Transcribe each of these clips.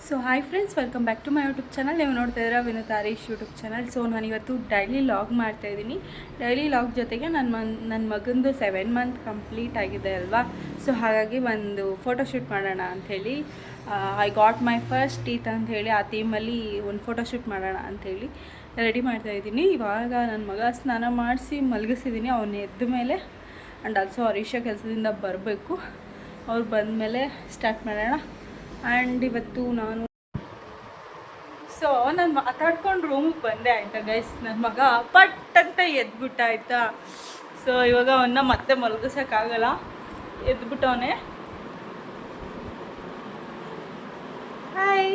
So hi friends, welcome back to my YouTube channel. ನೀವು ನೋಡ್ತಾ ಇದ್ದೀರಾ Vinod Harish YouTube channel. So ನಾನಿವತ್ತು ಡೈಲಿ ಲಾಗ್ ಮಾಡ್ತಾಯಿದ್ದೀನಿ. ಡೈಲಿ ಲಾಗ್ ಜೊತೆಗೆ ನನ್ನ ಮಗಂದು 7 ಮಂತ್ ಕಂಪ್ಲೀಟ್ ಆಗಿದೆ ಅಲ್ವಾ. ಸೊ ಹಾಗಾಗಿ ಒಂದು ಫೋಟೋಶೂಟ್ ಮಾಡೋಣ ಅಂಥೇಳಿ, I got my first teeth ಅಂಥೇಳಿ ಆ ಥೀಮಲ್ಲಿ ಒಂದು ಫೋಟೋಶೂಟ್ ಮಾಡೋಣ ಅಂಥೇಳಿ ರೆಡಿ ಮಾಡ್ತಾಯಿದ್ದೀನಿ. ಇವಾಗ ನನ್ನ ಮಗ ಸ್ನಾನ ಮಾಡಿಸಿ ಮಲಗಿಸಿದ್ದೀನಿ. ಅವನು ಎದ್ದ ಮೇಲೆ ಆ್ಯಂಡ್ ಆಲ್ಸೋ ಹರೀಶ ಕೆಲಸದಿಂದ ಬರಬೇಕು. ಅವ್ರು ಬಂದಮೇಲೆ ಸ್ಟಾರ್ಟ್ ಮಾಡೋಣ. ಆ್ಯಂಡ್ ಇವತ್ತು ನಾನು ನಾನು ಮಾತಾಡ್ಕೊಂಡು ರೂಮಿಗೆ ಬಂದೆ ಆಯಿತಾ ಗೈಸ್. ನನ್ನ ಮಗ ಪಟ್ ಅಂತ ಎದ್ಬಿಟ್ಟ ಆಯಿತಾ. ಸೊ ಇವಾಗ ಅವನ್ನ ಮತ್ತೆ ಮಲಗಿಸೋಕ್ಕಾಗಲ್ಲ, ಎದ್ಬಿಟ್ಟವನೇ. Hi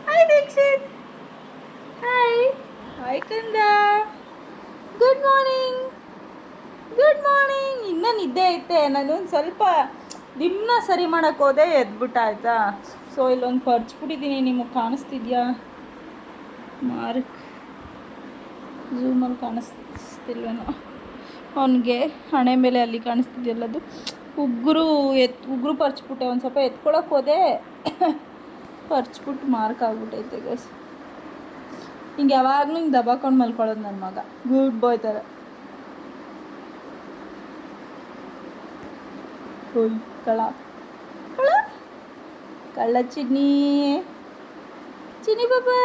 hi Dikshit, hi hi ಕಂದ, ಗುಡ್ ಮಾರ್ನಿಂಗ್ ಗುಡ್ ಮಾರ್ನಿಂಗ್. ಇನ್ನೂ ನಿದ್ದೆ ಐತೆ. ನಾನು ಒಂದು ಸ್ವಲ್ಪ ದಿಮ್ನ ಸರಿ ಮಾಡೋಕ್ಕೆ ಹೋದೆ, ಎದ್ಬಿಟ್ಟ ಆಯಿತಾ. ಸೊ ಇಲ್ಲೊಂದು ಪರ್ಚ್ಬಿಟ್ಟಿದ್ದೀನಿ, ನಿಮಗೆ ಕಾಣಿಸ್ತಿದ್ಯಾ? ಮಾರ್ಕ್ ಝೂಮಲ್ಲಿ ಕಾಣಿಸ್ತಿಲ್ವೇನೋ ಅವನಿಗೆ, ಹಣೆ ಮೇಲೆ ಅಲ್ಲಿ ಕಾಣಿಸ್ತಿದ್ಯಲ್ಲದು ಉಗುರು ಪರ್ಚ್ಬಿಟ್ಟೆ. ಒಂದು ಸ್ವಲ್ಪ ಎತ್ಕೊಳಕ್ಕೆ ಹೋದೆ, ಪರ್ಚ್ಬಿಟ್ಟು ಮಾರ್ಕ್ ಆಗ್ಬಿಟ್ಟೈತೆ ಗೈಸ್. ಹಿಂಗೆ ಯಾವಾಗಲೂ ಹಿಂಗೆ ದಬಾಕೊಂಡು ಮಲ್ಕೊಳ್ಳೋದು ನನ್ನ ಮಗ, ಗುಡ್ ಬಾಯ್ ಥರ. ಹೋಯ್ ಕಳ್ಳ ಕಳ್ಳ ಕಳ್ಳ ಚಿನ್ನಿ ಬಾಬಾ.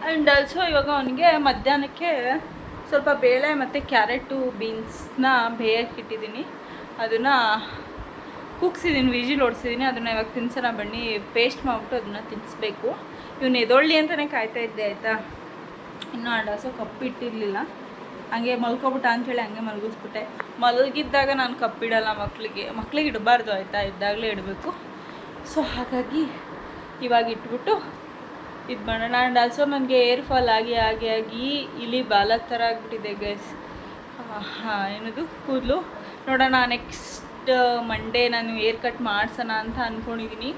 ಆ್ಯಂಡ್ ಆಲ್ಸೋ ಇವಾಗ ಅವನಿಗೆ ಮಧ್ಯಾಹ್ನಕ್ಕೆ ಸ್ವಲ್ಪ ಬೇಳೆ ಮತ್ತು ಕ್ಯಾರೆಟು ಬೀನ್ಸ್ನ ಬೇಯಕ್ಕೆ ಇಟ್ಟಿದ್ದೀನಿ. ಅದನ್ನು ಕುಗ್ಸಿದ್ದೀನಿ, ವಿಜಿಲ್ ಓಡಿಸಿದ್ದೀನಿ. ಅದನ್ನು ಇವಾಗ ತಿನ್ಸೋಣ ಬನ್ನಿ. ಪೇಸ್ಟ್ ಮಾಡಿಬಿಟ್ಟು ಅದನ್ನು ತಿನ್ನಿಸ್ಬೇಕು. ಇವನು ಎದೊಳ್ಳಿ ಅಂತಲೇ ಕಾಯ್ತಾ ಇದ್ದೆ ಆಯಿತಾ. ಇನ್ನೂ ಆ್ಯಂಡ್ ಆಲ್ಸೋ ಕಪ್ಪಿಟ್ಟಿರಲಿಲ್ಲ, ಹಂಗೆ ಮಲ್ಕೊಬಿಟ್ಟ ಅಂಥೇಳಿ ಹಂಗೆ ಮಲಗಿಸ್ಬಿಟ್ಟೆ. ಮಲಗಿದ್ದಾಗ ನಾನು ಕಪ್ಪಿಡಲ್ಲ, ಮಕ್ಳಿಗೆ ಇಡಬಾರ್ದು ಆಯಿತಾ, ಇದ್ದಾಗಲೇ ಇಡಬೇಕು. ಸೊ ಹಾಗಾಗಿ ಇವಾಗ ಇಟ್ಬಿಟ್ಟು ಇದು ಮಾಡೋಣ. ಆ್ಯಂಡ್ ಆಲ್ಸೋ ನನಗೆ ಏರ್ ಫಾಲ್ ಆಗಿ ಆಗಿ ಆಗಿ ಇಲ್ಲಿ ಬಾಲದ ಥರ ಆಗಿಬಿಟ್ಟಿದೆ ಗೈಸ್. ಏನದು ಕೂದಲು. ನೋಡೋಣ, ನೆಕ್ಸ್ಟ್ ಮಂಡೇ ನಾನು ಏರ್ ಕಟ್ ಮಾಡಿಸೋಣ ಅಂತ ಅಂದ್ಕೊಂಡಿದ್ದೀನಿ.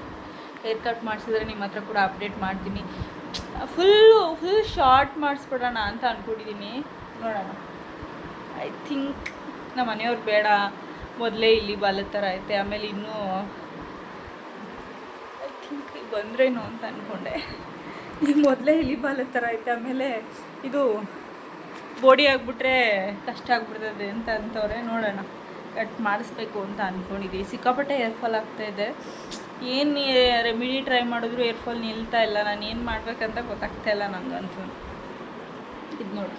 ಏರ್ ಕಟ್ ಮಾಡಿಸಿದ್ರೆ ನಿಮ್ಮ ಹತ್ರ ಕೂಡ ಅಪ್ಡೇಟ್ ಮಾಡ್ತೀನಿ. ಫುಲ್ ಶಾರ್ಟ್ ಮಾಡಿಸ್ಬಿಡೋಣ ಅಂತ ಅಂದ್ಕೊಂಡಿದ್ದೀನಿ. ನೋಡೋಣ. ಐ ಥಿಂಕ್ ನಮ್ಮ ಮನೆಯವ್ರು ಬೇಡ, ಮೊದಲೇ ಇಲ್ಲಿ ಬಾಲದ ಥರ ಐತೆ, ಆಮೇಲೆ ಇನ್ನೂ ಐ ಥಿಂಕ್ ಬಂದ್ರೇನೋ ಅಂತ ಅಂದ್ಕೊಂಡೆ. ಈಗ ಮೊದಲೇ ಇಲ್ಲಿ ಬಾಲದ ಥರ ಐತೆ, ಆಮೇಲೆ ಇದು ಬಾಡಿ ಆಗಿಬಿಟ್ರೆ ಕಷ್ಟ ಆಗಿಬಿಡ್ತದೆ ಅಂತ ಅಂತವ್ರೆ. ನೋಡೋಣ, ಕಟ್ ಮಾಡಿಸ್ಬೇಕು ಅಂತ ಅಂದ್ಕೊಂಡಿದ್ದೀವಿ. ಸಿಕ್ಕಾಪಟ್ಟೆ ಏರ್ಫಾಲ್ ಆಗ್ತಾಯಿದೆ. ಏನು ರೆಮಿಡಿ ಟ್ರೈ ಮಾಡಿದ್ರು ಏರ್ಫಾಲ್ ನಿಲ್ತಾ ಇಲ್ಲ. ನಾನು ಏನು ಮಾಡ್ಬೇಕಂತ ಗೊತ್ತಾಗ್ತಾಯಿಲ್ಲ ನನಗಂತೂ. ಇದು ನೋಡಿ,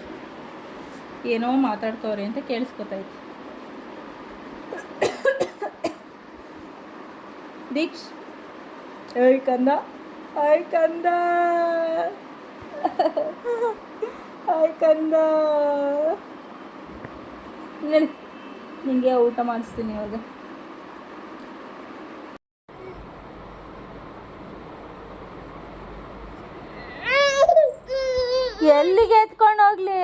ಏನೋ ಮಾತಾಡ್ತವ್ರೆ ಅಂತ ಕೇಳಿಸ್ಕೊತೈತಿ. ದೀಕ್ಷ್, ಏಯ್ ಕಂದ, ಹಾಯ್ ಕಂದ, ಹಾಯ್ ಕಂದ, ನಡಿ ನಿಂಗೆ ಊಟ ಮಾಡಿಸ್ತೀನಿ ಇವಾಗ. ಎಲ್ಲಿಗೆ ಎತ್ಕೊಂಡು ಹೋಗ್ಲಿ,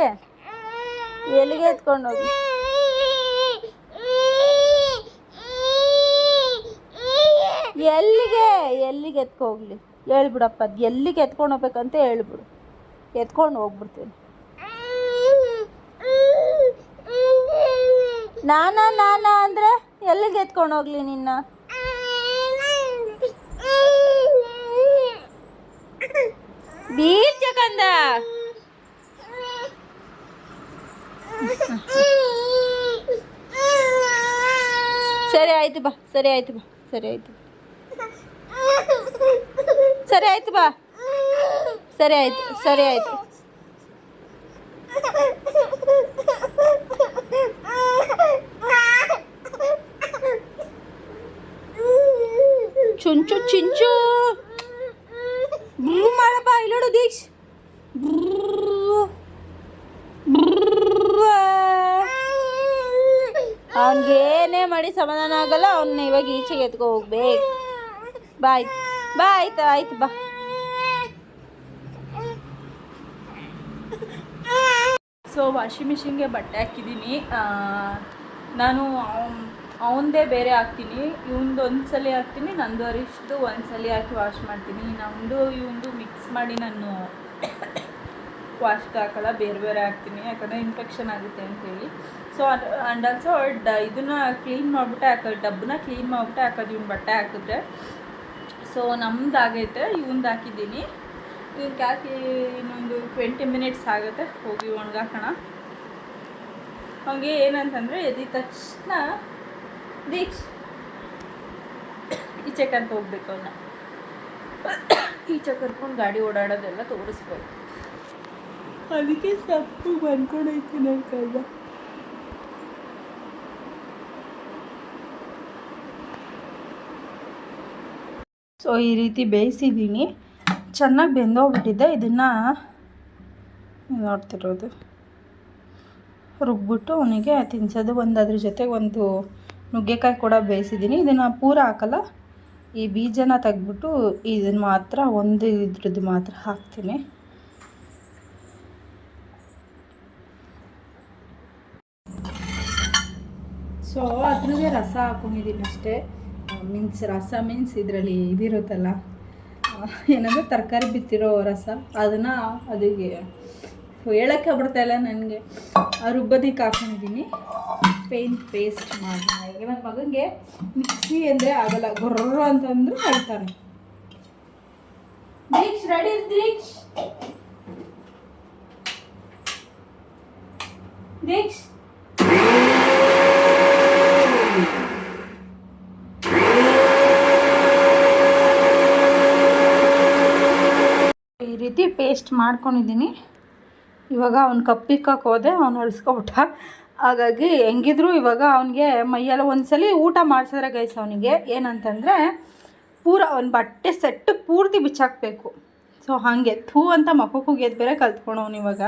ಎಲ್ಲಿಗೆ ಎತ್ಕೊಂಡು ಹೋಗ್ಲಿ? ಎಲ್ಲಿಗೆ ಎತ್ಕೊ ಹೋಗ್ಲಿ ಹೇಳ್ಬಿಡಪ್ಪ. ಅದು ಎಲ್ಲಿಗೆ ಎತ್ಕೊಂಡು ಹೋಗ್ಬೇಕಂತ ಹೇಳ್ಬಿಡು, ಎತ್ಕೊಂಡು ಹೋಗ್ಬಿಡ್ತೀನಿ. ನಾನಾ ಅಂದರೆ ಎಲ್ಲಿಗೆ ಎತ್ಕೊಂಡು ಹೋಗ್ಲಿ ನಿನ್ನ? ಬೀಳ್ಚಕಂದ. ಸರಿ ಆಯ್ತು ಬಾ, ಸರಿ ಆಯ್ತು ಬಾ, ಸರಿ ಆಯ್ತು, ಸರಿ ಆಯ್ತು ಬಾ, ಸರಿ ಆಯ್ತು, ಸರಿ ಆಯ್ತು. ಚುಂಚು ಚಿಂಚು ಮಾಡಪ್ಪ. ಇಲ್ಲೋಡು ದೀಕ್ಷ್, ಅವನಿಗೇನೇ ಮಾಡಿ ಸಮಾಧಾನ ಆಗಲ್ಲ. ಅವನ್ನ ಇವಾಗ ಈಚೆಗೆ ಎತ್ಕೊ ಹೋಗ್ಬೇಕು. ಬಾಯ್ ಬಾ, ಆಯ್ತು ಆಯ್ತು ಬಾ. ಸೊ ವಾಷಿಂಗ್ ಮಿಷಿನ್ಗೆ ಬಟ್ಟೆ ಹಾಕಿದ್ದೀನಿ. ನಾನು ಅವನದೇ ಬೇರೆ ಹಾಕ್ತೀನಿ, ಇವಂದು ಒಂದು ಸಲ ಹಾಕ್ತೀನಿ, ನಂದು ಹರೀಶ್ದು ಒಂದು ಸಲ ಹಾಕಿ ವಾಶ್ ಮಾಡ್ತೀನಿ. ನಮ್ಮದು ಇವಂದು ಮಿಕ್ಸ್ ಮಾಡಿ ನಾನು ವಾಶ್ಗೆ ಹಾಕಲ್ಲ, ಬೇರೆ ಬೇರೆ ಹಾಕ್ತೀನಿ, ಯಾಕಂದರೆ ಇನ್ಫೆಕ್ಷನ್ ಆಗುತ್ತೆ ಅಂತೇಳಿ. ಸೊ ಆ್ಯಂಡ್ ಆಲ್ಸೋ ಇದನ್ನು ಕ್ಲೀನ್ ಮಾಡಿಬಿಟ್ಟೆ ಹಾಕೋದು, ಡಬ್ಬನ್ನ ಕ್ಲೀನ್ ಮಾಡಿಬಿಟ್ಟೆ ಹಾಕೋದು ಇವ್ನು ಬಟ್ಟೆ ಹಾಕಿದ್ರೆ. ಸೊ ನಮ್ದಾಗೈತೆ, ಇವಂದು ಹಾಕಿದ್ದೀನಿ. ಇದಕ್ಕೆ ಹಾಕಿ ಇನ್ನೊಂದು 20 ಮಿನಿಟ್ಸ್ ಆಗುತ್ತೆ, ಹೋಗಿ ಒಣಗಾಕೋಣ. ಅವನಿಗೆ ಏನಂತಂದರೆ ಎದ್ದ ತಕ್ಷಣ ದೀಕ್ಷ್ ಈಚೆ ಕರ್ಕೊಂಡು ಹೋಗ್ಬೇಕು, ಅವನ್ನ ಈಚೆ ಕರ್ಕೊಂಡು ಗಾಡಿ ಓಡಾಡೋದೆಲ್ಲ ತೋರಿಸ್ಬೇಕು. ಅದಕ್ಕೆ ಸಪ್ಪು ಬಂದ್ಕೊಂಡೈತಿ ನನ್ನ ಕೈಗ. ಸೊ ಈ ರೀತಿ ಬೇಯಿಸಿದ್ದೀನಿ, ಚೆನ್ನಾಗಿ ಬೆಂದೋಗ್ಬಿಟ್ಟಿದ್ದೆ. ಇದನ್ನು ನೋಡ್ತಿರೋದು ರುಬ್ಬಿಟ್ಟು ಅವನಿಗೆ ತಿನ್ಸೋದು. ಅದ್ರ ಜೊತೆಗೆ ಒಂದು ನುಗ್ಗೆಕಾಯಿ ಕೂಡ ಬೇಯಿಸಿದ್ದೀನಿ. ಇದನ್ನು ಪೂರ ಹಾಕಲ್ಲ, ಈ ಬೀಜನ ತೆಗ್ಬಿಟ್ಟು ಇದನ್ನು ಮಾತ್ರ ಒಂದು ಇದ್ರದ್ದು ಮಾತ್ರ ಹಾಕ್ತೀನಿ. ಸೊ ಅದ್ರಿಗೆ ರಸ ಹಾಕೊಂಡಿದ್ದೀನಿ ಅಷ್ಟೇ. ರಸ ಮೀನ್ಸ್ ಇದರಲ್ಲಿ ಇದಿರುತ್ತಲ್ಲ, ಏನಂದರೆ ತರಕಾರಿ ಬಿತ್ತಿರೋ ರಸ, ಅದನ್ನು ಅದಕ್ಕೆ ಹೇಳೋಕ್ಕೆ ಬಿಡ್ತಾಯಿಲ್ಲ ನನಗೆ. ರುಬ್ಬೋದಕ್ಕೆ ಹಾಕೊಂಡಿದ್ದೀನಿ. ಪೇಸ್ಟ್ ಮಾಡಿ ಈಗ ನನ್ನ ಮಗನಿಗೆ ಮಿಕ್ಸಿ ಅಂದರೆ ಆಗಲ್ಲ, ಗೊರ್ರ ಅಂತಂದ್ರೆ ಹೇಳ್ತಾರೆ. ದೀಕ್ಷ್ ರೆಡಿ, ದೀಕ್ಷ್ ದೀಕ್ಷ್ ಈ ರೀತಿ ಪೇಸ್ಟ್ ಮಾಡ್ಕೊಂಡಿದ್ದೀನಿ. ಇವಾಗ ಅವ್ನು ಕಪ್ಪಿಕ್ಕಕ್ಕೆ ಹೋದೆ, ಅವ್ನು ಅಳಿಸ್ಕೊಬಿಟ್ಟ. ಹಾಗಾಗಿ ಹೆಂಗಿದ್ರು ಇವಾಗ ಅವನಿಗೆ ಮೈಯೆಲ್ಲ ಒಂದ್ಸಲಿ ಊಟ ಮಾಡಿಸಿದ್ರೆ ಗೈಸ್ ಅವನಿಗೆ ಏನಂತಂದರೆ ಪೂರ ಅವ್ನ ಬಟ್ಟೆ ಸೆಟ್ಟು ಪೂರ್ತಿ ಬಿಚ್ಚಾಕಬೇಕು. ಸೊ ಹಾಗೆ ಅಂತ ಮಕ್ಕಳು ಗೆದ್ದು ಬೇರೆ ಕಲ್ತ್ಕೊಂಡವನು. ಇವಾಗ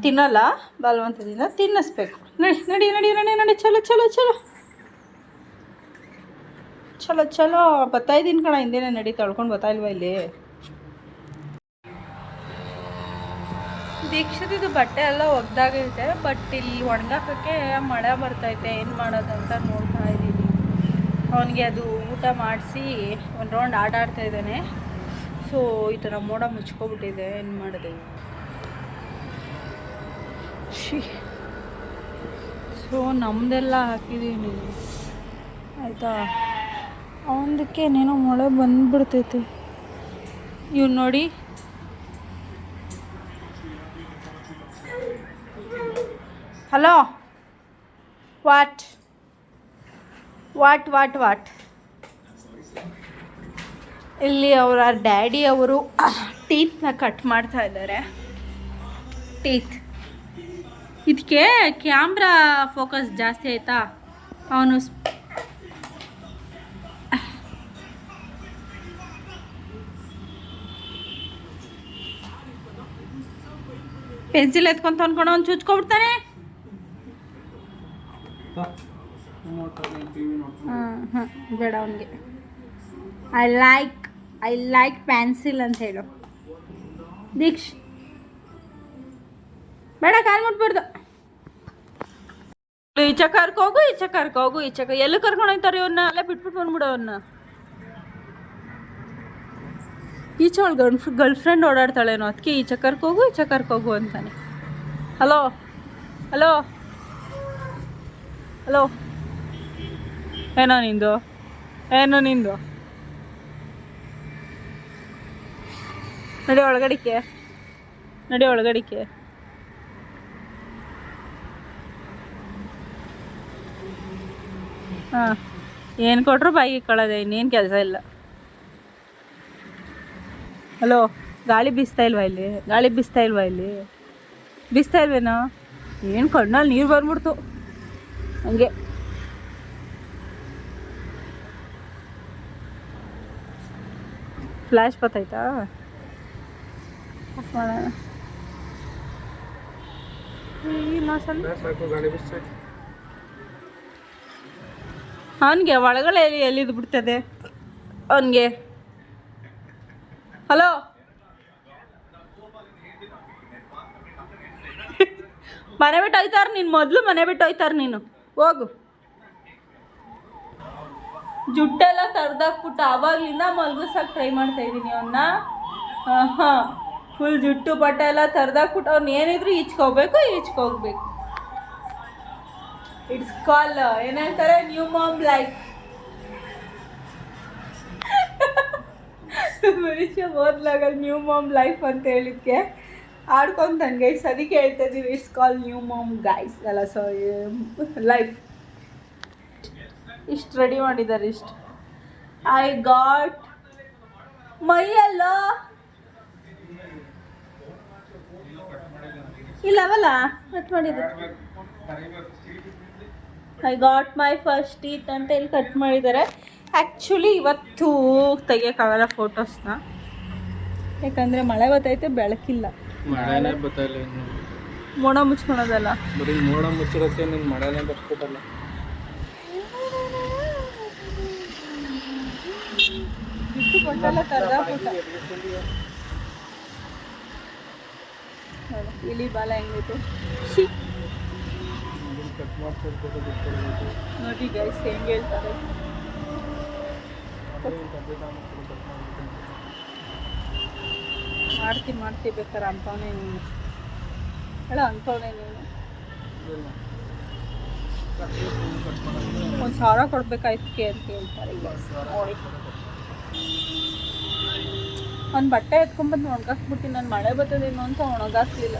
ತಿನ್ನಲ್ಲ, ಬಲವಂತದಿಂದ ತಿನ್ನಿಸ್ಬೇಕು. ನಡಿ ನಡಿ ನಡಿ ನಡಿ ನಡಿ, ಚಲೋ ಚಲೋ ಚಲೋ ಚಲೋ ಚಲೋ ಬರ್ತಾಯಿದ್ದೀನಿ ಕಣ. ಹಿಂದೇನೆ ನಡಿ, ತಳ್ಕೊಂಡು ಬರ್ತಾಯಿಲ್ವ ಇಲ್ಲಿ. ದೀಕ್ಷಿತದು ಬಟ್ಟೆ ಎಲ್ಲ ಒಗ್ದಾಗೈತೆ, ಬಟ್ ಇಲ್ಲಿ ಒಣಗಾಕೋಕ್ಕೆ ಮಳೆ ಬರ್ತೈತೆ. ಏನು ಮಾಡೋದಂತ ನೋಡ್ತಾ ಇದ್ದೀನಿ. ಅವನಿಗೆ ಅದು ಊಟ ಮಾಡಿಸಿ ಒಂದು ರೌಂಡ್ ಆಡ್ತಾ ಇದ್ದಾನೆ. ಸೊ ಈ ಥರ ಮೋಡ ಮುಚ್ಕೊಬಿಟ್ಟಿದೆ, ಏನು ಮಾಡಿದೆ. ಸೊ ನಮ್ಮದೆಲ್ಲ ಹಾಕಿದ್ದೀನಿ ಆಯಿತಾ. ಅವನದಕ್ಕೆ ಏನೇನೋ ಮಳೆ ಬಂದುಬಿಡ್ತೈತೆ. ಇವ್ನು ನೋಡಿ, hello, what what what what ಇಲ್ಲಿ ಅವರ ಡ್ಯಾಡಿ ಅವರು ಟೀತ್ನ ಕಟ್ ಮಾಡ್ತಾ ಇದ್ದಾರೆ. ಟೀತ್ ಇದಕ್ಕೆ ಕ್ಯಾಮ್ರಾ ಫೋಕಸ್ ಜಾಸ್ತಿ ಆಯಿತಾ. ಅವನು ಪೆನ್ಸಿಲ್ ಎತ್ಕೊಂತ ಅನ್ಕೊಂಡು ಅವ್ನು ಚುಚ್ಕೊಬಿಡ್ತಾನೆ. ಬೇಡ ಅವನಿಗೆ. ಐ ಲೈಕ್ ಪೆನ್ಸಿಲ್ ಅಂತ ಹೇಳು ದೀಕ್ಷ್. ಬೇಡ, ಕಾಲು ಮುಟ್ಬಾರ್ದು. ಈಚೆ ಕರ್ಕೋಗು, ಈಚೆ ಕರ್ಕೋಗು, ಈಚೆ ಎಲ್ಲಿ ಕರ್ಕೊಂಡು ಹೋಗ್ತಾರೆ ಇವನ್ನ? ಅಲ್ಲೇ ಬಿಟ್ಬಿಟ್ಟು ಬಂದ್ಬಿಡು ಅವನ್ನ. ಈಚೆ ಅವಳು ಗರ್ಲ್ ಫ್ರೆಂಡ್ ಓಡಾಡ್ತಾಳೇನೋ, ಅದಕ್ಕೆ ಈಚೆ ಕರ್ಕೋಗು, ಈಚೆ ಕರ್ಕೋಗು ಅಂತಾನೆ. ಹಲೋ ಹಲೋ ಹಲೋ, ಏನೋ ನಿಂದು, ಏನೋ ನಿಂದು. ನಡಿ ಒಳಗಡಿಕೆ, ನಡಿ ಒಳಗಡಿಕೆ. ಹಾಂ, ಏನು ಕೊಟ್ಟರು ಬಾಯಿಗೆ ಇಕ್ಕೊಳ್ಳೋದೆ, ಇನ್ನೇನು ಕೆಲಸ ಇಲ್ಲ. ಹಲೋ, ಗಾಳಿ ಬೀಸ್ತಾ ಇಲ್ವಾ ಇಲ್ಲಿ? ಗಾಳಿ ಬೀಸ್ತಾ ಇಲ್ವಾ ಇಲ್ಲಿ? ಬೀಸ್ತಾ ಇಲ್ವೇನೋ? ಏನು ಕಣ್ಣಲ್ಲಿ ನೀರು ಬಂದ್ಬಿಡ್ತು ಹಂಗೆ. ಫ್ಲ್ಯಾಶ್ ಬತ್ತಾಯ್ತಾ? ಅವನಿಗೆ ಒಳಗಡೆ ಎಲ್ಲಿದ್ದು ಬಿಡ್ತದೆ ಅವನಿಗೆ. ಹಲೋ, ಮನೆ ಬಿಟ್ಟು ಹೋಯ್ತಾರ ನೀನು, ಮೊದಲು ಮನೆ ಬಿಟ್ಟು ಹೋಯ್ತಾರ ನೀನು, ಹೋಗು. ಜುಟ್ಟೆಲ್ಲ ತರ್ದಾಕ್ಬಿಟ್ಟು ಆವಾಗಲಿಂದ ಮಲ್ಗಿಸೋಕೆ ಟ್ರೈ ಮಾಡ್ತಾಯಿದ್ದೀನಿ ಅವನ್ನ. ಹಾಂ, ಫುಲ್ ಜುಟ್ಟು ಬಟ್ಟೆ ಎಲ್ಲ ತರ್ದಾಕ್ಬಿಟ್ಟು ಅವ್ನು ಏನಿದ್ರು ಈಚ್ಕೋಬೇಕು. ಇಟ್ಸ್ ಕಾಲ್ ಏನಂತಾರೆ, ನ್ಯೂ ಮಾಮ್ ಲೈಫ್. ಮನುಷ್ಯ ಓದ್ಲಾಗ ನ್ಯೂ ಮಾಮ್ ಲೈಫ್ ಅಂತ ಹೇಳಿದ್ಕೆ ಆಡ್ಕೊಂತಾನೆ ಗೈಸ್, ಅದಕ್ಕೆ ಹೇಳ್ತಾ ಇದ್ದೀವಿ it's call new mom guys ಅಲ್ಲ. ಸೊ ಲೈಫ್ ಇಷ್ಟು ರೆಡಿ ಮಾಡಿದ್ದಾರೆ. ಇಷ್ಟು ಐ ಗಾಟ್ ಮೈಯಲ್ಲ ಇಲ್ಲವಲ್ಲ ಕಟ್ ಮಾಡಿದ್ದಾರೆ. I got my first teeth ಅಂತ ಇಲ್ಲಿ ಕಟ್ ಮಾಡಿದ್ದಾರೆ. ಆ್ಯಕ್ಚುಲಿ ಇವತ್ತು ತೆಗಿಯೋಕ್ಕಾಗಲ್ಲ ಫೋಟೋಸ್ನ, ಯಾಕಂದರೆ ಮಳೆ ಬರ್ತೈತೆ, ಬೆಳಕಿಲ್ಲ. ಮಳೆನೇ ಬತ್ತಲ್ಲ, ಮೋಡ ಮುಚ್ಕೊಳೋದಲ್ಲ, ಬರೀ ಮೋಡ ಮುಚ್ಚಿರತ್ತೆ, ನಿನ್ನ ಮಳೆನೇ ಬರ್ಸ್ಬಿಟ್ಟಲ್ಲ. ಇಟ್ಟು ಕೊಟ್ಟಲ್ಲ ಕರ್ದ ಫೋಟೋ. ಇಲಿ ಬಾಲ ಹೆಂಗೈತೆ ನೋಡಿ ಗೈಸ್ ಹೆಂಗೆ ಹೇಳ್ತಾರೆ. ಮಾಡ್ತೀವಿ ಬೇಕಾರೆ ಅಂತವನೇ ನೀನು ಹೇಳ, ಅಂತವನೇ ನೀನು. 1,000 ಕೊಡ್ಬೇಕಾಯ್ತಕ್ಕೆ ಅಂತ ಹೇಳ್ತಾರೆ ನೋಡಿ. ಒಂದು ಬಟ್ಟೆ ಎತ್ಕೊಂಡ್ಬಂದು ಒಣಗಾಕ್ಬಿಟ್ಟು ನಾನು ಮಳೆ ಬರ್ತದೇನೋ ಅಂತ ಒಣಗಾಕ್ಲಿಲ್ಲ.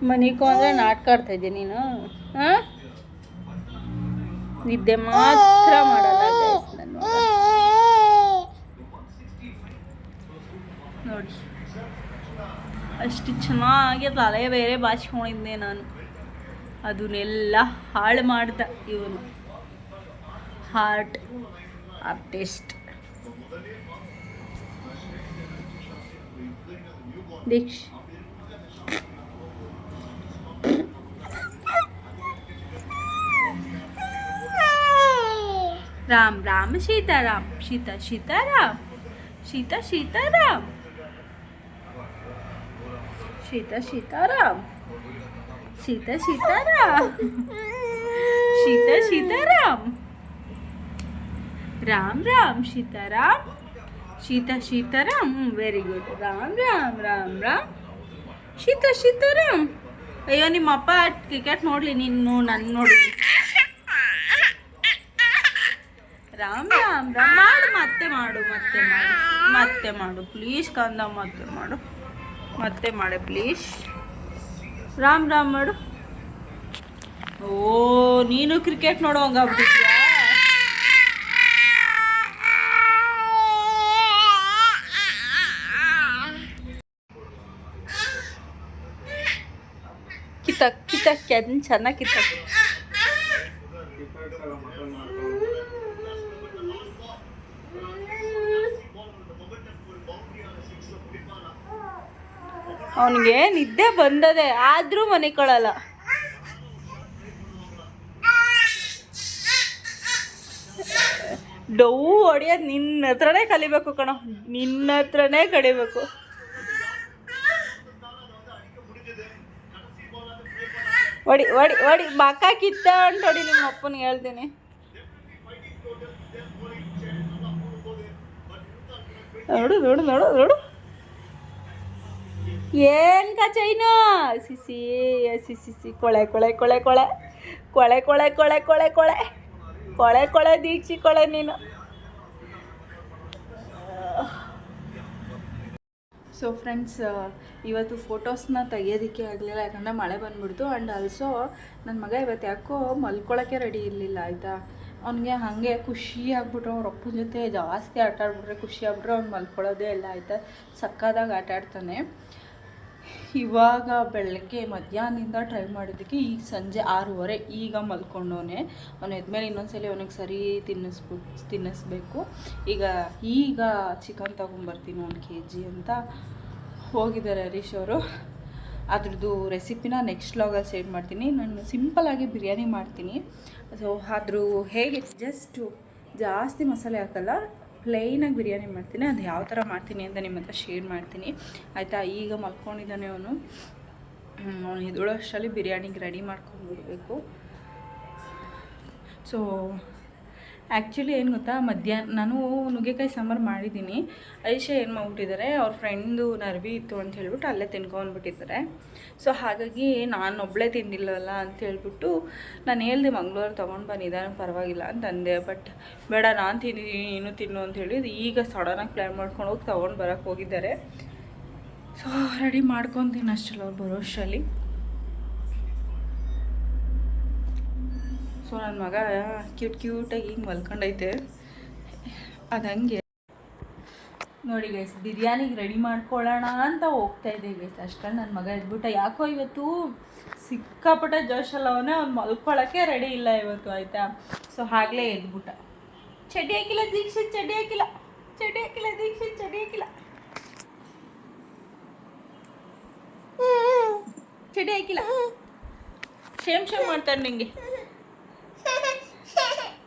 ಮನಿಕೋ ಅಂದರೆ ನಾಟಕ ಆಡ್ತಾ ಇದ್ದೆ ನೀನು. ಹಾಂ, ನಿದ್ದೆ ಮಾತ್ರ ಮಾಡಲ್ಲ ನಾನು. ನೋಡಿ ಅಷ್ಟು ಚೆನ್ನಾಗಿ ತಲೆ ಬೇರೆ ಬಾಚ್ಕೊಂಡಿದ್ದೆ ನಾನು, ಅದನ್ನೆಲ್ಲ ಹಾಳು ಮಾಡ್ದ ಇವನು artist Diksh. Ram Ram Sitaram, Sita Sitaram, Sita Sitaram, Sita Sitaram, Sita Sitaram, Sita Sitaram, Ram Ram Sitaram, Sita Sitaram. Very good. Ram Ram Ram Ram Sita Sitaram. ಅಯ್ಯೋ ನಿಮ್ಮಪ್ಪ ಕ್ರಿಕೆಟ್ ನೋಡಲಿ, ನೀನು ನನ್ನ ನೋಡಿ. ರಾಮ್ ರಾಮ್ ರಾಮ್ ಮಾಡು, ಮತ್ತೆ ಮಾಡು ಪ್ಲೀಸ್ ಕಂದ, ಮತ್ತೆ ಮಾಡು ಪ್ಲೀಸ್. ರಾಮ್ ರಾಮ್ ಮಾಡು. ಓ ನೀನು ಕ್ರಿಕೆಟ್ ನೋಡೋಂಗಾಗ್ಬಿಟ್ಟಿದ್ಯಾ? ಕಿತ್ತಕ್ಕೆ ಅದನ್ನ ಚೆನ್ನಾಗಿ ಕಿತ್ತಕ್ಕೆ. ಅವನಿಗೆ ನಿದ್ದೆ ಬಂದದೆ ಆದ್ರೂ ಮನಿಕೊಳ್ಳಲ್ಲ. ಡೌ ಹೊಡಿಯೋದು ನಿನ್ನ ಹತ್ರನೇ ಕಲಿಬೇಕು ಕಣೋ, ನಿನ್ನ ಹತ್ರನೇ ಕಲಿಬೇಕು. ಹೊಡಿ ಹೊಡಿ ಹೊಡಿ ಬಾಕ ಕಿತ್ತ ಅಂತ ಹೊಡಿ, ನಿಮ್ಮ ಅಪ್ಪನಿಗೆ ಹೇಳ್ತೀನಿ. ನೋಡು ನೋಡು ನೋಡು ನೋಡು ಏನ್ ಚೈನು ಸಿಸಿ ಸಿಸಿ ಕೊಳೆ ಕೊಳೆ ಕೊಳೆ ಕೊಳೆ ಕೊಳೆ ಕೊಳೆ ಕೊಳೆ ಕೊಳೆ ಕೊಳೆ ಕೊಳೆ ಕೊಳೆ ದೀಕ್ಷಿ ಕೊಳೆ ನೀನು. ಸೊ ಫ್ರೆಂಡ್ಸ್, ಇವತ್ತು ಫೋಟೋಸ್ನ ತೆಗಿಯೋದಕ್ಕೆ ಆಗಲಿಲ್ಲ, ಯಾಕಂದರೆ ಮಳೆ ಬಂದುಬಿಡ್ತು. ಆ್ಯಂಡ್ ಆಲ್ಸೋ ನನ್ನ ಮಗ ಇವತ್ತು ಯಾಕೋ ಮಲ್ಕೊಳ್ಳೋಕ್ಕೆ ರೆಡಿ ಇರಲಿಲ್ಲ ಆಯಿತಾ. ಅವ್ನಿಗೆ ಹಾಗೆ ಖುಷಿ ಆಗ್ಬಿಟ್ರು, ಅವ್ರ ಅಪ್ಪನ ಜೊತೆ ಜಾಸ್ತಿ ಆಟ ಆಡ್ಬಿಟ್ರೆ ಖುಷಿ ಆಗ್ಬಿಟ್ರೆ ಅವ್ನು ಮಲ್ಕೊಳ್ಳೋದೇ ಇಲ್ಲ ಆಯಿತಾ. ಸಕ್ಕದಾಗ ಆಟ ಆಡ್ತಾನೆ. ಇವಾಗ ಬೆಳಗ್ಗೆ ಮಧ್ಯಾಹ್ನದಿಂದ ಟ್ರೈ ಮಾಡಿದ್ದಕ್ಕೆ ಈಗ ಸಂಜೆ 6:30 ಈಗ ಮಲ್ಕೊಂಡವನೆ. ಅವನು ಎದ್ಮೇಲೆ ಇನ್ನೊಂದ್ಸಲಿ ಅವನಿಗೆ ಸರಿ ತಿನ್ನಿಸ್ಬೇಕು. ಈಗ ಚಿಕನ್ ತೊಗೊಂಬರ್ತೀನಿ 1 kg ಅಂತ ಹೋಗಿದ್ದಾರೆ ಹರೀಶ್ ಅವರು. ಅದ್ರದ್ದು ರೆಸಿಪಿನ ನೆಕ್ಸ್ಟ್ ವ್ಲಾಗಲ್ಲಿ ಶೇರ್ ಮಾಡ್ತೀನಿ. ನಾನು ಸಿಂಪಲ್ಲಾಗಿ ಬಿರಿಯಾನಿ ಮಾಡ್ತೀನಿ. ಸೊ ಆದರೂ ಹೇಗೆ ಜಸ್ಟು ಜಾಸ್ತಿ ಮಸಾಲೆ ಹಾಕಲ್ಲ, ಪ್ಲೈನಾಗಿ ಬಿರಿಯಾನಿ ಮಾಡ್ತೀನಿ. ಅದು ಯಾವ ಥರ ಮಾಡ್ತೀನಿ ಅಂತ ನಿಮ್ಮ ಹತ್ರ ಶೇರ್ ಮಾಡ್ತೀನಿ ಆಯಿತಾ. ಈಗ ಮಲ್ಕೊಂಡಿದ್ದಾನೆ ಅವನು ಎದ್ದೇಳೋಷ್ಟರಲ್ಲಿ ಬಿರಿಯಾನಿಗೆ ರೆಡಿ ಮಾಡ್ಕೊಂಡ್ಬಿಡ್ಬೇಕು. ಸೊ ಆ್ಯಕ್ಚುಲಿ ಏನು ಗೊತ್ತಾ, ಮಧ್ಯಾಹ್ನ ನಾನು ನುಗ್ಗೆಕಾಯಿ ಸಾಂಬಾರು ಮಾಡಿದ್ದೀನಿ. ಐಶಾ ಏನು ಮಾಡ್ಬಿಟ್ಟಿದ್ದಾರೆ, ಅವ್ರ ಫ್ರೆಂಡು ನರ್ವಿ ಇತ್ತು ಅಂತ ಹೇಳ್ಬಿಟ್ಟು ಅಲ್ಲೇ ತಿನ್ಕೊಂಡ್ಬಿಟ್ಟಿದ್ದಾರೆ. ಸೊ ಹಾಗಾಗಿ ನಾನು ಒಬ್ಬಳೇ ತಿಂದಿಲ್ಲವಲ್ಲ ಅಂತ ಹೇಳ್ಬಿಟ್ಟು ನಾನು ಹೇಳ್ದೆ ಮಂಗಳವಾರ ತೊಗೊಂಡು ಬಂದಿದ್ದಾನೆ ಪರವಾಗಿಲ್ಲ ಅಂತಂದೆ. ಬಟ್ ಬೇಡ ನಾನು ತಿಂದಿದ್ದೀನಿ ನೀನು ತಿನ್ನು ಅಂತ ಹೇಳಿ ಈಗ ಸಡನ್ನಾಗಿ ಪ್ಲ್ಯಾನ್ ಮಾಡ್ಕೊಂಡು ಹೋಗಿ ತೊಗೊಂಡು ಬರೋಕ್ಕೆ ಹೋಗಿದ್ದಾರೆ. ಸೊ ರೆಡಿ ಮಾಡ್ಕೊತೀನಿ ಅಷ್ಟಲ್ಲ ಅವ್ರು ಬರೋಷ್ಟರಲ್ಲಿ. ಸೊ ನನ್ನ ಮಗ ಕ್ಯೂಟಾಗಿ ಹಿಂಗೆ ಮಲ್ಕೊಂಡೈತೆ. ಅದು ಹಂಗೆ ನೋಡಿ ಗೈಸ್, ಬಿರಿಯಾನಿಗೆ ರೆಡಿ ಮಾಡ್ಕೊಳ್ಳೋಣ ಅಂತ ಹೋಗ್ತಾ ಇದೆ ಗೈಸ್. ಅಷ್ಟರಲ್ಲಿ ನನ್ನ ಮಗ ಎದ್ಬಿಟ್ಟ. ಯಾಕೋ ಇವತ್ತು ಸಿಕ್ಕಾಪಟ್ಟೆ ಜೋಶಲ್ಲ ಅವನೇ, ಅವ್ನು ಮಲ್ಕೊಳ್ಳೋಕ್ಕೆ ರೆಡಿ ಇಲ್ಲ ಇವತ್ತು ಆಯಿತಾ. ಸೊ ಆಗಲೇ ಎದ್ಬಿಟ್ಟ. ಚಡ್ಡಿ ಹಾಕಿಲ್ಲ ದೀಕ್ಷಿತ್, ಚಡ್ಡಿ ಹಾಕಿಲ್ಲ, ಚಡ್ಡಿ ಹಾಕಿಲ್ಲ ದೀಕ್ಷಿತ್, ಚಡ್ಡಿ ಹಾಕಿಲ್ಲ, ಚಡ್ಡಿ ಹಾಕಿಲ್ಲ. ಶೇಮ್ ಮಾಡ್ತಾನೆ ನಿಂಗೆ.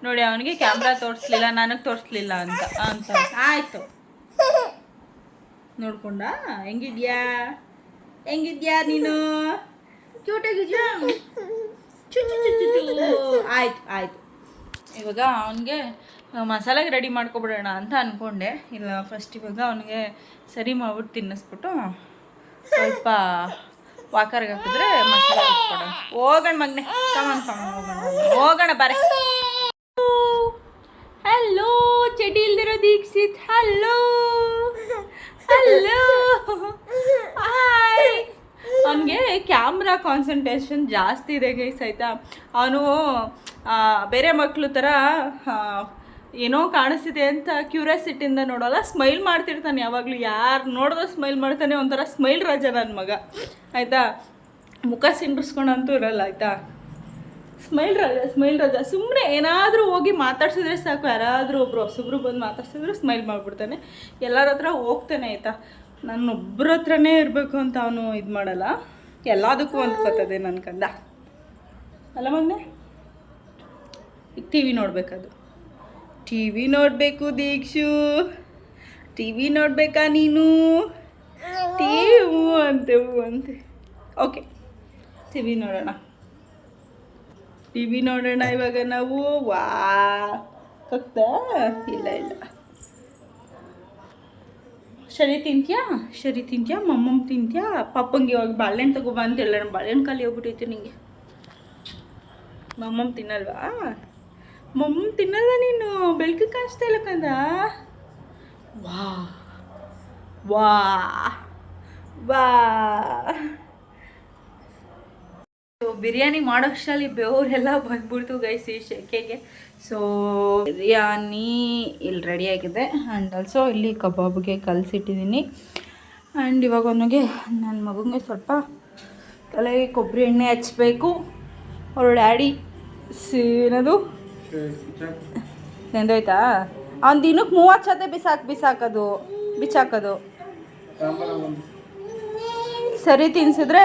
ನೋಡಿ ಅವನಿಗೆ ಕ್ಯಾಮ್ರಾ ತೋರಿಸ್ಲಿಲ್ಲ, ನನಗೆ ತೋರಿಸ್ಲಿಲ್ಲ ಅಂತ ಆಯಿತು. ನೋಡ್ಕೊಂಡ ಹೆಂಗಿದ್ಯಾ ನೀನು, ಕ್ಯೂಟಾಗಿದ್ಯಾ, ಆಯ್ತು. ಇವಾಗ ಅವನಿಗೆ ಮಸಾಲೆಗೆ ರೆಡಿ ಮಾಡ್ಕೊಬಿಡೋಣ ಅಂತ ಅಂದ್ಕೊಂಡೆ. ಇಲ್ಲ ಫಸ್ಟ್ ಇವಾಗ ಅವನಿಗೆ ಸರಿ ಮಾಡ್ಬಿಟ್ಟು ತಿನ್ನಿಸ್ಬಿಟ್ಟು ಸ್ವಲ್ಪ ವಾಕರ್ಗೆ ಹಾಕಿದ್ರೆ ಮಸಾಲೆ ಹಾಕ್ಕೊಡೋಣ. ಹೋಗೋಣ ಮಗನೆ, ಹೋಗೋಣ ಬಾರೆ. ಹಲೋ ಚಡ್ಡಿ ಇಲ್ದಿರೋ ದೀಕ್ಷಿತ್, ಹಲೋ ಹಾಯ್. ಅವನಿಗೆ ಕ್ಯಾಮ್ರಾ ಕಾನ್ಸಂಟ್ರೇಷನ್ ಜಾಸ್ತಿ ಇದೆ ಗೈಸ್ ಆಯಿತಾ. ಅವನು ಬೇರೆ ಮಕ್ಕಳು ಥರ ಏನೋ ಕಾಣಿಸ್ತಿದೆ ಅಂತ ಕ್ಯೂರಿಯಾಸಿಟಿಯಿಂದ ನೋಡೋಲ್ಲ, ಸ್ಮೈಲ್ ಮಾಡ್ತಿರ್ತಾನೆ ಯಾವಾಗಲೂ. ಯಾರು ನೋಡಿದ್ರೆ ಸ್ಮೈಲ್ ಮಾಡ್ತಾನೆ, ಒಂಥರ ಸ್ಮೈಲ್ ರಾಜ ನನ್ನ ಮಗ ಆಯಿತಾ. ಮುಖ ಸಿಂಡ್ರಿಸ್ಕೊಂಡಂತೂ ಇರಲ್ಲ ಆಯಿತಾ. ಸ್ಮೈಲ್ ರಾಜ ಸುಮ್ಮನೆ ಏನಾದರೂ ಹೋಗಿ ಮಾತಾಡ್ಸಿದ್ರೆ ಸಾಕು, ಯಾರಾದರೂ ಒಬ್ಬರು ಹೊಸಬ್ರು ಬಂದು ಮಾತಾಡ್ಸಿದ್ರು ಸ್ಮೈಲ್ ಮಾಡಿಬಿಡ್ತಾನೆ. ಎಲ್ಲರ ಹತ್ರ ಹೋಗ್ತಾನೆ ಆಯಿತಾ. ನನ್ನೊಬ್ಬರ ಹತ್ರನೇ ಇರಬೇಕು ಅಂತ ಅವನು ಇದು ಮಾಡಲ್ಲ, ಎಲ್ಲದಕ್ಕೂ ಅಂದ್ಕೋತದೆ ನನ್ನ ಕಂದ ಅಲ್ಲ ಮಗನೆ. ಈಗ ಟಿ ವಿ ನೋಡಬೇಕದು, ಟಿ ವಿ ನೋಡಬೇಕು ದೀಕ್ಷು, ಟಿ ವಿ ನೋಡಬೇಕಾ ನೀನು, ಹೂ ಅಂತೆ. ಓಕೆ ಟಿ ವಿ ನೋಡೋಣ ಇವಾಗ ನಾವು. ವಾ ಕಕ್ತಾ ಇಲ್ಲ ಶರಿ ತಿಂತ್ಯಾ ಮಮ್ಮಮ್ಮ ತಿಂತ್ಯಾ. ಪಾಪಂಗೆ ಇವಾಗ ಬಾಳೆಹಣ್ಣು ತಗೋಬ ಅಂತ ಹೇಳೋಣ. ಬಾಳೆಹಣ್ಣು ಖಾಲಿ ಹೋಗ್ಬಿಟ್ಟೈತೆ ನಿಂಗೆ. ಮಮ್ಮಮ್ಮ ತಿನ್ನಲ್ವಾ? ಮಮ್ಮಮ್ಮ ತಿನ್ನಲ್ಲ ನೀನು, ಬೆಳಗ್ಗೆ ಕಾಣಿಸ್ತಾ ಇಲ್ಲ ಕಂದ. ವಾ ವಾ ವಾ ಬಿರಿಯಾನಿ ಮಾಡೋಷ್ಟರಲ್ಲಿ ಬೆವರೆಲ್ಲ ಬಂದ್ಬಿಡ್ತು ಗೈಸ್ ಈ ಶೆಕೆಗೆ. ಸೊ ಬಿರಿಯಾನಿ ಇಲ್ಲಿ ರೆಡಿಯಾಗಿದೆ. ಆ್ಯಂಡ್ ಆಲ್ಸೋ ಇಲ್ಲಿ ಕಬಾಬ್ಗೆ ಕಲಸಿಟ್ಟಿದ್ದೀನಿ. ಆ್ಯಂಡ್ ಇವಾಗ ಅವನಿಗೆ ನನ್ನ ಮಗುಗೆ ಸ್ವಲ್ಪ ತಲೆಗೆ ಕೊಬ್ಬರಿ ಎಣ್ಣೆ ಹಚ್ಚಬೇಕು. ಅವ್ರ ಡ್ಯಾಡಿ ಏನದು ನೆಂದೋಯ್ತಾ, ಅವ್ನು ದಿನಕ್ಕೆ 30 ಸತೆ ಬಿಸಾಕೋದು. ಸರಿ ತಿನ್ಸಿದ್ರೆ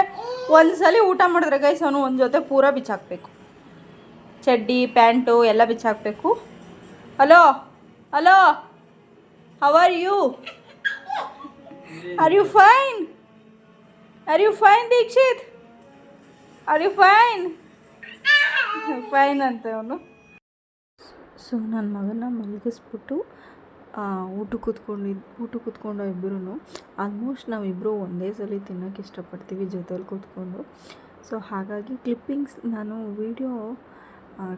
ಒಂದ್ಸಲಿ ಊಟ ಮಾಡಿದ್ರೆ ಗೈಸ್ ಅವನು ಒಂದು ಜೊತೆ ಪೂರ ಬಿಚ್ಚಾಕಬೇಕು. ಚಡ್ಡಿ ಪ್ಯಾಂಟು ಎಲ್ಲ ಬಿಚ್ಚಾಕಬೇಕು. Hello how are you fine Dikshit, are you fine ಅಂತ ಅವನು. ಸೊ ನನ್ನ ಮಗನ ಮಲಗಿಸ್ಬಿಟ್ಟು ಊಟಕ್ಕೆ ಕೂತ್ಕೊಂಡು ಇಬ್ಬರೂ ಆಲ್ಮೋಸ್ಟ್ ನಾವಿಬ್ಬರು ಒಂದೇ ಸಲ ತಿನ್ನೋಕ್ಕೆ ಇಷ್ಟಪಡ್ತೀವಿ ಜೊತೆಲಿ ಕೂತ್ಕೊಂಡು. ಸೊ ಹಾಗಾಗಿ ಕ್ಲಿಪ್ಪಿಂಗ್ಸ್ ನಾನು ವೀಡಿಯೋ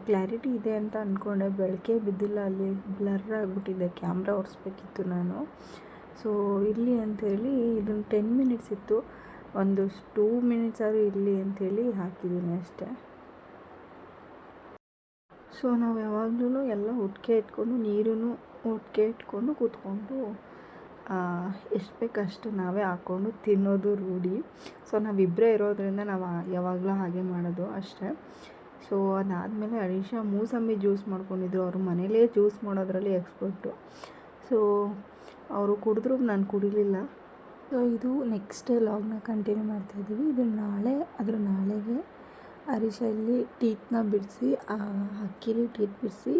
ಕ್ಲಾರಿಟಿ ಇದೆ ಅಂತ ಅಂದ್ಕೊಂಡೆ, ಬೆಳಕೆ ಬಿದ್ದಿಲ್ಲ, ಅಲ್ಲಿ ಬ್ಲರ್ ಆಗಿಬಿಟ್ಟಿದೆ, ಕ್ಯಾಮ್ರಾ ಒರೆಸ್ಬೇಕಿತ್ತು ನಾನು. ಸೊ ಇರಲಿ ಅಂಥೇಳಿ ಇದನ್ನು 10 ಮಿನಿಟ್ಸ್ ಇತ್ತು, ಒಂದು 2 ಮಿನಿಟ್ಸ್ ಆದರೂ ಇರಲಿ ಅಂಥೇಳಿ ಹಾಕಿದ್ದೀನಿ ಅಷ್ಟೇ. ಸೊ ನಾವು ಯಾವಾಗಲೂ ಎಲ್ಲ ಒಟ್ಟಿಗೆ ಇಟ್ಕೊಂಡು ನೀರೂ ಒಟ್ಟಿಗೆ ಇಟ್ಕೊಂಡು ಕೂತ್ಕೊಂಡು ಎಷ್ಟು ಬೇಕಷ್ಟು ನಾವೇ ಹಾಕ್ಕೊಂಡು ತಿನ್ನೋದು ರೂಢಿ. ಸೊ ನಾವಿಬ್ಬರೇ ಇರೋದ್ರಿಂದ ನಾವು ಯಾವಾಗಲೂ ಹಾಗೆ ಮಾಡೋದು ಅಷ್ಟೇ. ಸೊ ಅದಾದಮೇಲೆ ಅರೀಶಾ ಮೂಸಂಬಿ ಜ್ಯೂಸ್ ಮಾಡ್ಕೊಂಡಿದ್ರು. ಅವರು ಮನೇಲೇ ಜ್ಯೂಸ್ ಮಾಡೋದ್ರಲ್ಲಿ ಎಕ್ಸ್ಪರ್ಟು. ಸೊ ಅವರು ಕುಡಿದ್ರು, ನಾನು ಕುಡಿಲಿಲ್ಲ. ಸೊ ಇದು ನೆಕ್ಸ್ಟ್ ಡೇ ಲಾಗ್ನ ಕಂಟಿನ್ಯೂ ಮಾಡ್ತಾಯಿದ್ದೀವಿ. ಇದು ನಾಳೆಗೆ ಅರೀಶಾ ಇಲ್ಲಿ ಟೀತ್ನ ಬಿಡಿಸಿ, ಅಕ್ಕಿಲಿ ಟೀತ್ ಬಿಡಿಸಿ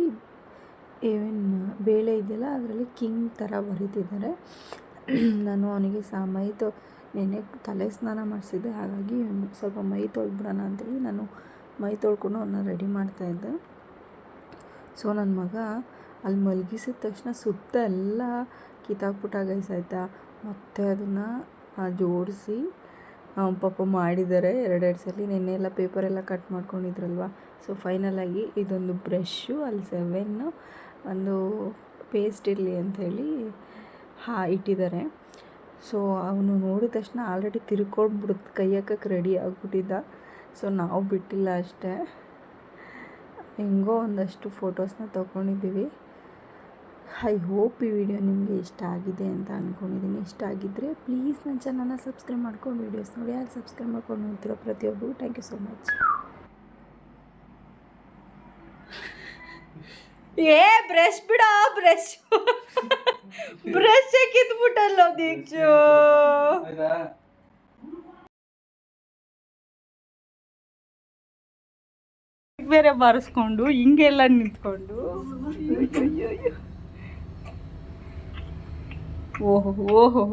ಏನು ಬೇಳೆ ಇದೆಯಲ್ಲ ಅದರಲ್ಲಿ ಕಿಂಗ್ ಥರ ಬರೀತಿದ್ದಾರೆ. ನಾನು ಅವನಿಗೆ ನೆನ್ನೆ ತಲೆ ಸ್ನಾನ ಮಾಡಿಸಿದ್ದೆ, ಹಾಗಾಗಿ ಸ್ವಲ್ಪ ಮೈ ತೊಳ್ಬಿಡೋಣ ಅಂತೇಳಿ ನಾನು ಮೈ ತೊಳ್ಕೊಂಡು ಅವನ್ನ ರೆಡಿ ಮಾಡ್ತಾಯಿದ್ದೆ. ಸೊ ನನ್ನ ಮಗ ಅಲ್ಲಿ ಮಲಗಿಸಿದ ತಕ್ಷಣ ಸುತ್ತ ಎಲ್ಲ ಕಿತ್ತಾಕ್ಬಿಟ್ಟ ಗೈಸ್ ಆಯಿತಾ. ಮತ್ತು ಅದನ್ನು ಜೋಡಿಸಿ ಪಾಪ ಮಾಡಿದ್ದಾರೆ 2 ಸಲ. ನೆನ್ನೆ ಎಲ್ಲ ಪೇಪರೆಲ್ಲ ಕಟ್ ಮಾಡ್ಕೊಂಡಿದ್ರಲ್ವ. ಸೊ ಫೈನಲಾಗಿ ಇದೊಂದು ಬ್ರಷ್ಷು, ಅಲ್ಲಿ 7 ಒಂದು ಪೇಸ್ಟ್ ಇರಲಿ ಅಂಥೇಳಿ ಇಟ್ಟಿದ್ದಾರೆ. ಸೊ ಅವನು ನೋಡಿದ ತಕ್ಷಣ ಆಲ್ರೆಡಿ ತಿರ್ಕೊಂಡ್ಬಿಡುತ್ತೆ, ಕೈ ಹಾಕಕ್ಕೆ ರೆಡಿ ಆಗಿಬಿಟ್ಟಿದ್ದ. ಸೊ ನಾವು ಬಿಟ್ಟಿಲ್ಲ ಅಷ್ಟೇ, ಹೆಂಗೋ ಒಂದಷ್ಟು ಫೋಟೋಸ್ನ ತೊಗೊಂಡಿದ್ದೀವಿ. ಐ ಹೋಪ್ ಈ ವಿಡಿಯೋ ನಿಮಗೆ ಇಷ್ಟ ಆಗಿದೆ ಅಂತ ಅಂದ್ಕೊಂಡಿದ್ದೀನಿ. ಇಷ್ಟ ಆಗಿದ್ದರೆ ಪ್ಲೀಸ್ ನನ್ನ ಚಾನಲ್ನ ಸಬ್ಸ್ಕ್ರೈಬ್ ಮಾಡ್ಕೊಂಡು ವೀಡಿಯೋಸ್ ನೋಡಿ. ಯಾರು ಸಬ್ಸ್ಕ್ರೈಬ್ ಮಾಡ್ಕೊಂಡು ನೋಡ್ತಿರೋ ಪ್ರತಿಯೊಬ್ಬರು thank you so much. Brush ಬಿಡ, ಬ್ರಷ್ ಕಿತ್ಬಿಟ್ಟಲ್ಲೋ ದೀಕ್ಷು. ಬೇರೆ ಬಾರಿಸ್ಕೊಂಡು ಹಿಂಗೆಲ್ಲ ನಿಂತ್ಕೊಂಡು ಓಹೋ